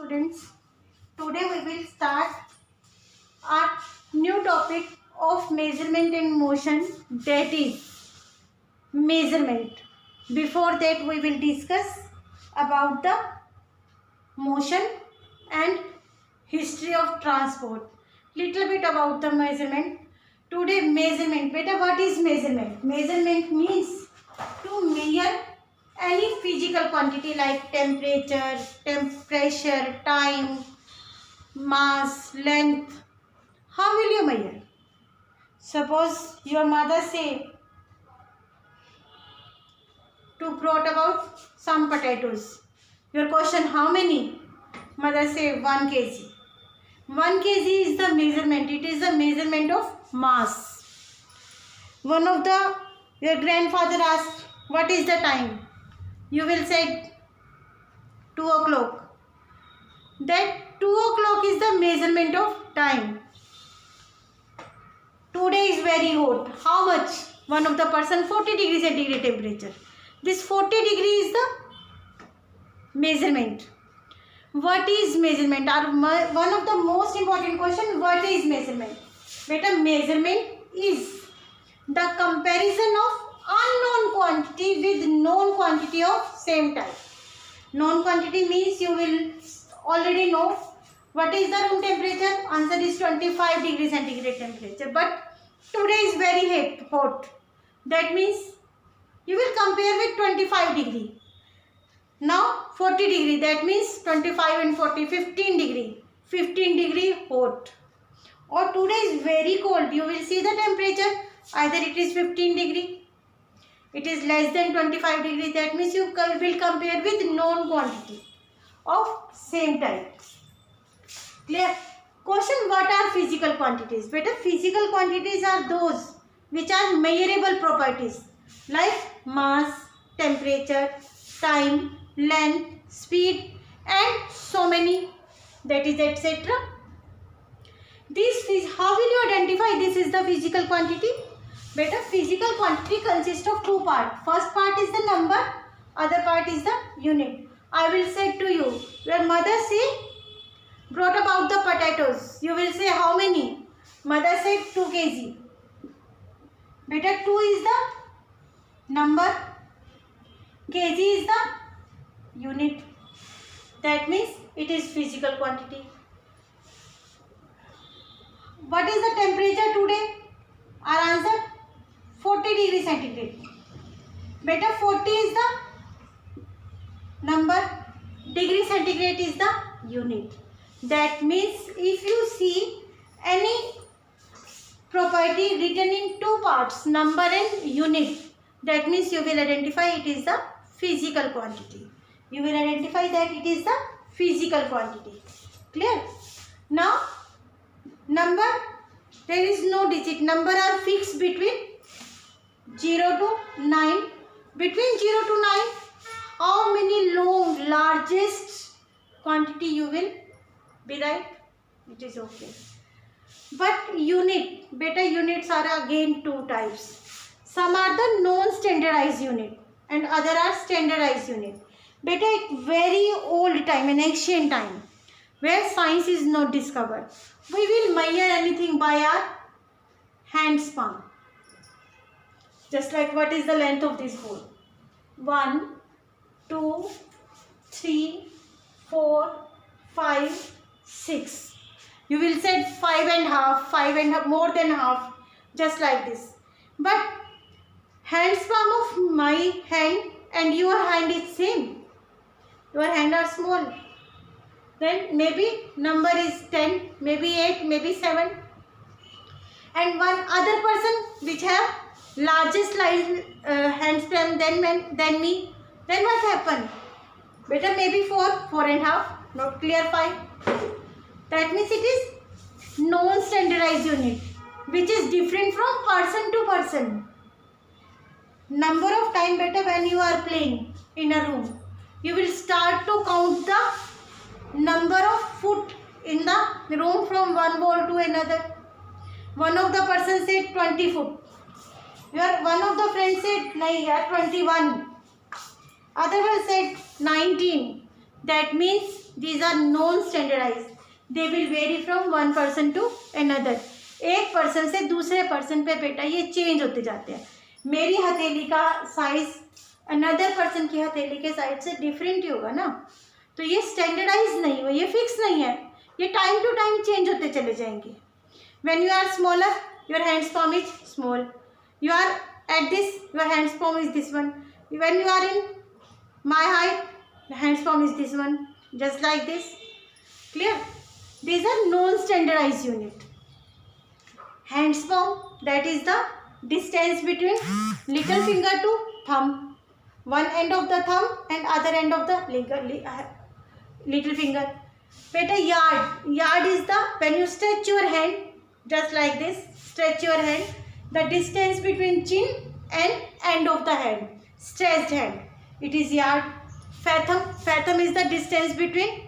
students. Today we will start our new topic of measurement and motion, that is measurement. Before that we will discuss about the motion and history of transport. Little bit about the measurement. Today measurement. Beta, what is measurement? Measurement means to measure any physical quantity like temperature, pressure, time, mass, length. How will you measure? Suppose your mother say to brought about some potatoes. Your question, how many? Mother say 1 kg. 1 kg is the measurement. It is the measurement of mass. Your grandfather asked, what is the time? You will say 2 o'clock. That 2 o'clock is the measurement of time. Today is very hot. How much? One of the person 40 degrees centigrade temperature. This 40 degree is the measurement. What is measurement? One of the most important question, what is measurement? Beta, measurement is the comparison of unknown quantity with known quantity of same type. Known quantity means you will already know what is the room temperature. Answer is 25 degrees centigrade temperature. But today is very hot. That means you will compare with 25 degree. Now 40 degree. That means 25 and 40, 15 degree. 15 degree hot. Or today is very cold. You will see the temperature. Either it is 15 degree. It is less than 25 degree. That means you will compare with known quantity of same type. Clear? Question, what are physical quantities? Beta, physical quantities are those which are measurable properties like mass, temperature, time, length, speed and so many, that is etc. This is how will you identify this is the physical quantity? Beta, physical quantity consists of two parts. First part is the number, other part is the unit. I will say to you, your mother say brought about the potatoes. You will say how many? Mother said 2 kg. Beta, 2 is the number, kg is the unit. That means it is physical quantity. What is the temperature today? Our answer 40 degrees centigrade. Beta, 40 is the number, degree centigrade is the unit. That means if you see any property written in two parts, number and unit, that means you will identify it is the physical quantity. You will identify that it is the physical quantity. Clear? Now, number, there is no digit. Number are fixed between 0 to 9. Between 0 to 9, how many largest quantity you will be right? It is okay. But unit, beta, units are again two types. Some are the non-standardized unit and other are standardized unit. Beta, a very old time, an ancient time, where science is not discovered, we will measure anything by our hand span. Just like what is the length of this ball? 1, 2, 3, 4, 5, 6. You will say 5.5, more than half, just like this. But hand span of my hand and your hand is same. Your hand are small. Then maybe number is 10, maybe 8, maybe 7. And one other person which have largest hand span than me, then what happen? Better maybe 4, 4.5, not clear 5. That means it is non-standardized unit, which is different from person to person. Number of time, better when you are playing in a room, you will start to count the number of foot in the room from one wall to another. One of the person said 20 foot. One of the friends said, nahi, 21. Other one said 19. That means these are non-standardized. They will vary from one person to another. एक person से दूसरे person पे बेटा ये change होते जाते हैं. मेरी हथेली का साइज अनदर पर्सन की हथेली के साइज से डिफरेंट ही होगा ना. तो ये स्टैंडर्डाइज नहीं हो, ये फिक्स नहीं है, ये टाइम टू टाइम चेंज होते चले जाएंगे. When you are smaller, your hands palm is small. You are at this, your hands palm is this one. When you are in my height, the hands palm is this one, just like this. Clear? These are non-standardized unit. Hands palm, that is the distance between little finger to thumb. One end of the thumb and other end of the little finger. Beta, yard. Yard is the, when you stretch your hand, just like this, stretch your hand, the distance between chin and end of the hand, stretched hand, it is yard. Fathom. Fathom is the distance between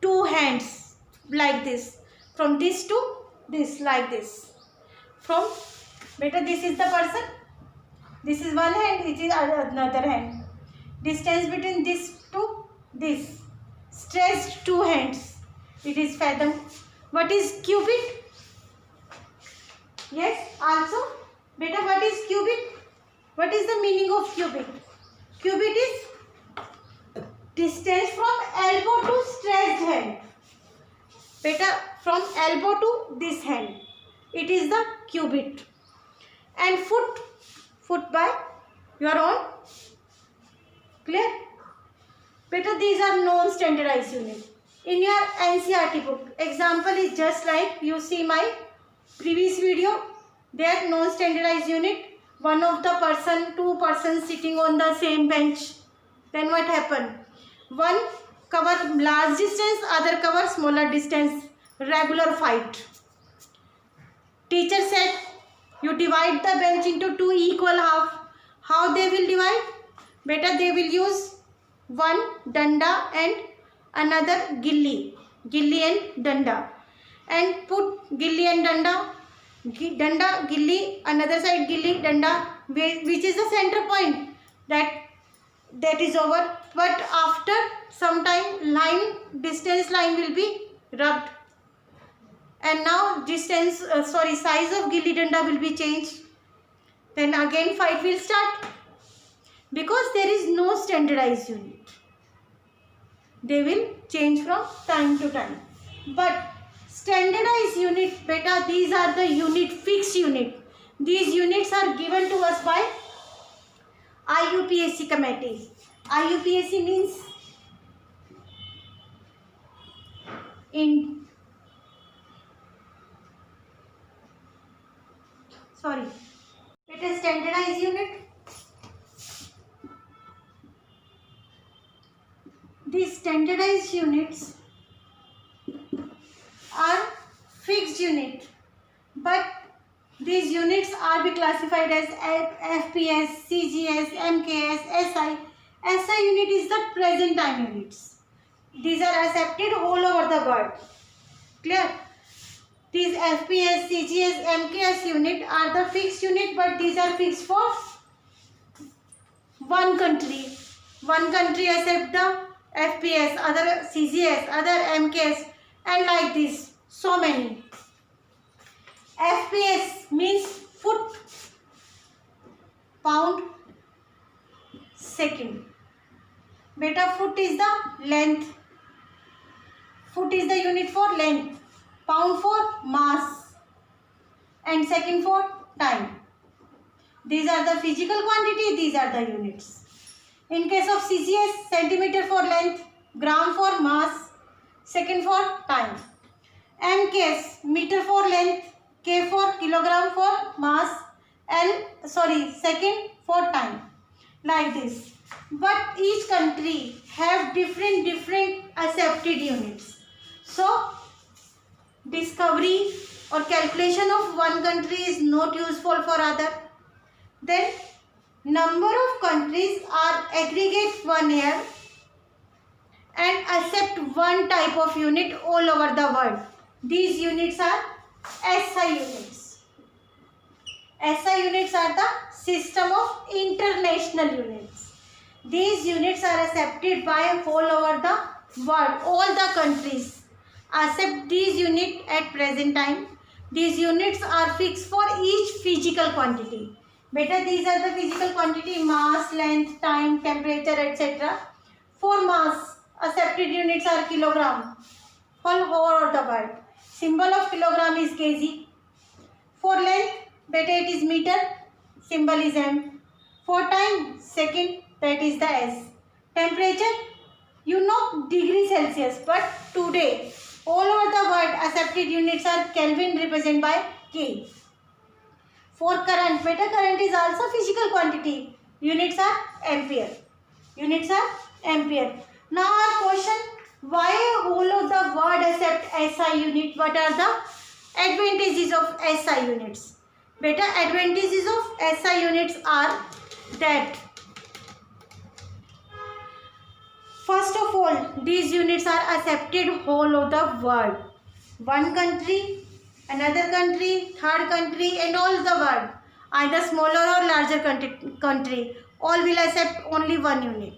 two hands, like this, from this to this, like this. From, beta, this is the person, this is one hand, it is another hand. Distance between this to this, stretched two hands, it is fathom. What is cubit? Yes, also, beta, what is cubit? What is the meaning of cubit? Cubit is distance from elbow to stretched hand. Beta, from elbow to this hand, it is the cubit. And foot by your own. Clear? Beta, these are non-standardized units. In your NCERT book, example is just like you see my previous video. That non-standardized unit, one of the person, two persons sitting on the same bench. Then what happened? One cover large distance, other cover smaller distance. Regular fight. Teacher said, you divide the bench into two equal half. How they will divide? Beta, they will use one danda and another gilli and danda, and put gilli and danda, gilli, another side gilli, danda, which is the center point, that is over. But after some time, distance line will be rubbed, and now size of gilli danda will be changed. Then again fight will start, because there is no standardized unit. They will change from time to time. But standardized unit, beta, these are the unit, fixed unit. These units are given to us by IUPAC committee. IUPAC means it is standardized unit. These standardized units are fixed unit, but these units are be classified as FPS, CGS, MKS, SI. SI unit is the present time units. These are accepted all over the world. Clear? These FPS, CGS, MKS unit are the fixed unit, but these are fixed for one country. One country accept the FPS, other CGS, other MKS, and like this, so many. FPS means foot, pound, second. Beta, foot is the length. Foot is the unit for length. Pound for mass. And second for time. These are the physical quantity, these are the units. In case of CGS, centimeter for length, gram for mass, second for time. MKS, meter for length, K for kilogram for mass, second for time. Like this. But each country have different accepted units. So, discovery or calculation of one country is not useful for other. Then, number of countries are aggregate one here and accept one type of unit all over the world. These units are SI units. SI units are the system of international units. These units are accepted by all over the world, all the countries accept these units at present time. These units are fixed for each physical quantity. Beta, these are the physical quantity: mass, length, time, temperature, etc. For mass, accepted units are kilogram for whole of the world. Symbol of kilogram is kg. For length, beta, it is meter. Symbol is m. For time, second, that is the s. Temperature, you know degree Celsius, but today all over the world accepted units are Kelvin, represented by K. For current, beta, current is also physical quantity. Units are ampere. Units are ampere. Now our question: why whole of the world accept SI unit? What are the advantages of SI units? Beta, advantages of SI units are that first of all, these units are accepted whole of the world. One country, another country, third country, and all the world, either smaller or larger country, all will accept only one unit.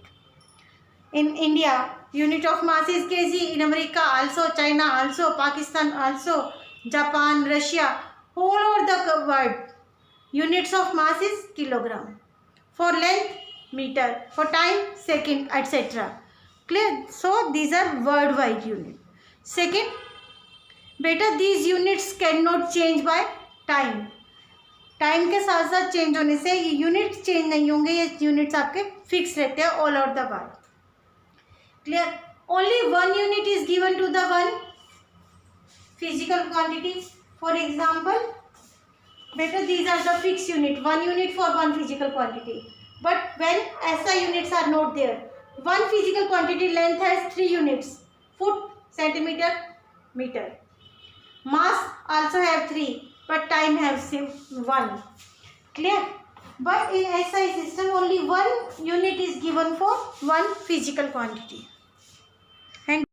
In India, unit of mass is kg. In America also, China also, Pakistan also, Japan, Russia, all over the world, units of mass is kilogram. For length, meter. For time, second, etc. Clear? So these are worldwide unit. Second, बेटा these units cannot change by time. Time के साथ साथ change होने से ये units change नहीं होंगे, ये यूनिट्स आपके फिक्स रहते हैं all over the world. Clear? Only one unit is given to the one physical quantity. For example, बेटा these are the fixed unit, one unit for one physical quantity. But when SI units are not there, one physical quantity length has 3 units: foot, centimeter, meter. Mass also have 3, but time has 1. Clear? But in SI system only one unit is given for one physical quantity.